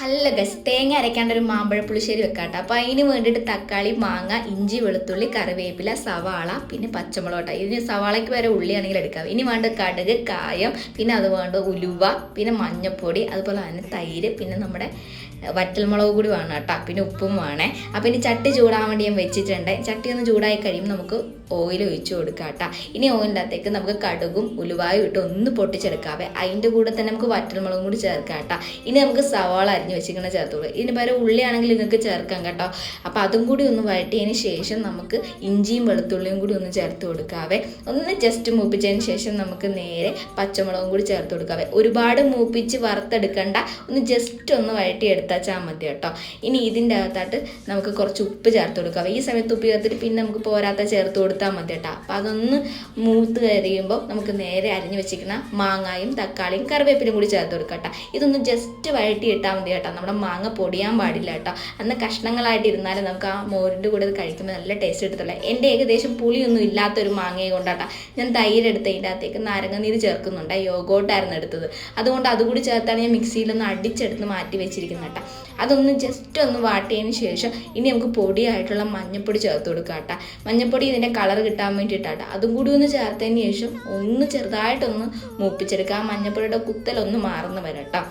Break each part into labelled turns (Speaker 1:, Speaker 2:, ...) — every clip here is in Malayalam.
Speaker 1: നല്ല ഗസ് തേങ്ങ അരയ്ക്കാണ്ട് ഒരു മാമ്പഴ പുളിശ്ശേരി വെക്കാട്ടോ. അപ്പോൾ അതിന് വേണ്ടിയിട്ട് തക്കാളി, മാങ്ങ, ഇഞ്ചി, വെളുത്തുള്ളി, കറിവേപ്പില, സവാള, പിന്നെ പച്ചമുളക്. ഇതിന് സവാളയ്ക്ക് വരെ ഉള്ളിയാണെങ്കിൽ എടുക്കാം. ഇനി വേണ്ട കടുക്, കായം, പിന്നെ അത് വേണ്ട ഉലുവ, പിന്നെ മഞ്ഞൾപ്പൊടി, അതുപോലെ തന്നെ തൈര്, പിന്നെ നമ്മുടെ വറ്റൽമുളക് കൂടി വേണം കേട്ടോ. പിന്നെ ഉപ്പും വേണേ. അപ്പോൾ ഇനി ചട്ടി ചൂടാൻ വേണ്ടി ഞാൻ വെച്ചിട്ടുണ്ട്. ചട്ടി ഒന്ന് ചൂടായി കഴിയുമ്പോൾ നമുക്ക് ഓയിൽ ഒഴിച്ചു കൊടുക്കാം കേട്ടോ. ഇനി ഓയിലിൻ്റെ അകത്തേക്ക് നമുക്ക് കടുകും ഉലുവായും ഇട്ട് ഒന്ന് പൊട്ടിച്ചെടുക്കാവേ. അതിൻ്റെ കൂടെ തന്നെ നമുക്ക് വറ്റൽമുളകും കൂടി ചേർക്കാം കേട്ടോ. ഇനി നമുക്ക് സവാള അരിഞ്ഞ് വെച്ചിങ്ങനെ ചേർത്തോളൂ. ഇതിന് പകരം ഉള്ളിയാണെങ്കിൽ നിങ്ങൾക്ക് ചേർക്കാം കേട്ടോ. അപ്പോൾ അതും കൂടി ഒന്ന് വഴറ്റിയതിന് ശേഷം നമുക്ക് ഇഞ്ചിയും വെളുത്തുള്ളിയും കൂടി ഒന്ന് ചേർത്ത് കൊടുക്കാവേ. ഒന്ന് ജസ്റ്റ് മൂപ്പിച്ചതിന് ശേഷം നമുക്ക് നേരെ പച്ചമുളകും കൂടി ചേർത്ത് കൊടുക്കാവേ. ഒരുപാട് മൂപ്പിച്ച് വറുത്തെടുക്കണ്ട, ഒന്ന് ജസ്റ്റ് ഒന്ന് വഴറ്റിയെടുത്താൽ മതി കേട്ടോ. ഇനി ഇതിൻ്റെ അകത്തായിട്ട് നമുക്ക് കുറച്ച് ഉപ്പ് ചേർത്ത് കൊടുക്കാവേ. ഈ സമയത്ത് ഉപ്പ് ചേർത്തിട്ട് പിന്നെ നമുക്ക് പോരാത്ത ചേർത്ത് കൊടുത്താൽ മതി കേട്ടോ. അപ്പോൾ അതൊന്ന് മൂത്ത് കഴിയുമ്പോൾ നമുക്ക് നേരെ അരിഞ്ഞ് വെച്ചിരിക്കുന്ന മാങ്ങായും തക്കാളിയും കറിവേപ്പിലും കൂടി ചേർത്ത് കൊടുക്കാം കേട്ടോ. ഇതൊന്ന് ജസ്റ്റ് വഴറ്റി ഇട്ടാൽ മതി കേട്ടോ. നമ്മുടെ മാങ്ങ പൊടിയാൻ പാടില്ല കേട്ടോ. അന്ന് കഷ്ണങ്ങളായിട്ട് ഇരുന്നാലും നമുക്ക് ആ മോരിൻ്റെ കൂടെ കഴിക്കുമ്പോൾ നല്ല ടേസ്റ്റ് എടുത്തുള്ള. എൻ്റെ ഏകദേശം പുളിയൊന്നും ഇല്ലാത്തൊരു മാങ്ങയെ കൊണ്ടാട്ടോ ഞാൻ തൈരെടുത്ത് അതിൻ്റെ അകത്തേക്ക് നാരങ്ങനീര് ചേർക്കുന്നുണ്ട്. യോഗോട്ടായിരുന്നു എടുത്തത്. അതുകൊണ്ട് അതുകൂടി ചേർത്താണ് ഞാൻ മിക്സിയിലൊന്ന് അടിച്ചെടുത്ത് മാറ്റി വെച്ചിരിക്കുന്നത് കേട്ടോ. അതൊന്ന് ജസ്റ്റ് ഒന്ന് വാട്ടിയതിന് ശേഷം ഇനി നമുക്ക് പൊടിയായിട്ടുള്ള മഞ്ഞൾപ്പൊടി ചേർത്ത് കൊടുക്കാം കേട്ടോ. മഞ്ഞൾപ്പൊടി ഇതിൻ്റെ കളർ കിട്ടാൻ വേണ്ടിയിട്ടാട്ടോ. അതും കൂടി ഒന്ന് ചേർത്തതിന് ശേഷം ഒന്ന് ചെറുതായിട്ടൊന്ന് മൂപ്പിച്ചെടുക്കുക. ആ മഞ്ഞൾപ്പൊടിയുടെ കുത്തലൊന്ന് മാറുന്ന വരെ കേട്ടോ.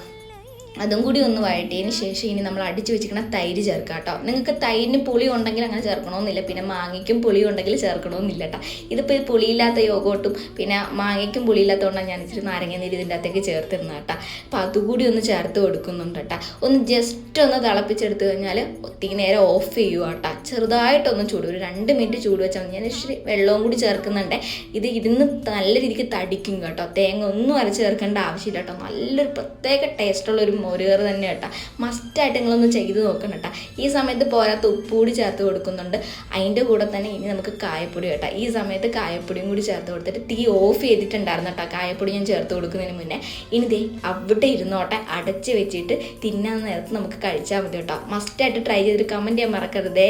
Speaker 1: അതും കൂടി ഒന്ന് വഴറ്റിയതിന് ശേഷം ഇനി നമ്മൾ അടിച്ച് വെച്ചിരിക്കുന്ന തൈര് ചേർക്കാം കേട്ടോ. നിങ്ങൾക്ക് തൈരിന് പുളി ഉണ്ടെങ്കിൽ അങ്ങനെ ചേർക്കണമെന്നില്ല, പിന്നെ മാങ്ങയ്ക്കും പുളി ഉണ്ടെങ്കിൽ ചേർക്കണമെന്നില്ല കേട്ടോ. ഇതിപ്പോൾ പുളിയില്ലാത്ത യോഗോട്ടും പിന്നെ മാങ്ങയ്ക്കും പുളിയില്ലാത്തതുകൊണ്ടാണ് ഞാൻ ഇച്ചിരി നാരങ്ങനീര് ഇതിൻ്റെ അകത്തേക്ക് ചേർത്തിരുന്നത് കേട്ടോ. അപ്പോൾ അതുകൂടി ഒന്ന് ചേർത്ത് കൊടുക്കുന്നുണ്ട് കേട്ടോ. ഒന്ന് ജസ്റ്റ് ഒന്ന് തിളപ്പിച്ചെടുത്ത് കഴിഞ്ഞാൽ ഒത്തിരി നേരം ഓഫ് ചെയ്യുക കേട്ടോ. ചെറുതായിട്ടൊന്ന് ചൂട്, ഒരു 2 മിനിറ്റ് ചൂട് വെച്ചാൽ ഞാൻ ഇച്ചിരി വെള്ളവും കൂടി ചേർക്കുന്നുണ്ട്. ഇത് ഇരുന്ന് നല്ല രീതിക്ക് തടിക്കും കേട്ടോ. തേങ്ങ ഒന്നും അരച്ച് ചേർക്കേണ്ട ആവശ്യമില്ല കേട്ടോ. നല്ലൊരു പ്രത്യേക ടേസ്റ്റുള്ളൊരു മോരുകറി തന്നെ കേട്ടോ. മസ്റ്റായിട്ട് നിങ്ങളൊന്ന് ചെയ്ത് നോക്കണം കേട്ടോ. ഈ സമയത്ത് പോരാത്ത ഉപ്പ് കൂടി ചേർത്ത് കൊടുക്കുന്നുണ്ട്. അതിൻ്റെ കൂടെ തന്നെ ഇനി നമുക്ക് കായപ്പൊടി കേട്ടോ. ഈ സമയത്ത് കായപ്പൊടിയും കൂടി ചേർത്ത് കൊടുത്തിട്ട് തീ ഓഫ് ചെയ്തിട്ടുണ്ടായിരുന്നു കേട്ടോ. കായപ്പൊടി ഞാൻ ചേർത്ത് കൊടുക്കുന്നതിന് മുന്നേ. ഇനി ദേ അവിടെ ഇരുന്നോട്ടെ, അടച്ച് വെച്ചിട്ട് തിന്നാൻ നേരത്ത് നമുക്ക് കഴിച്ചാൽ മതി കേട്ടോ. മസ്റ്റായിട്ട് ട്രൈ ചെയ്തിട്ട് കമൻറ്റ് ചെയ്യാൻ മറക്കരുതേ.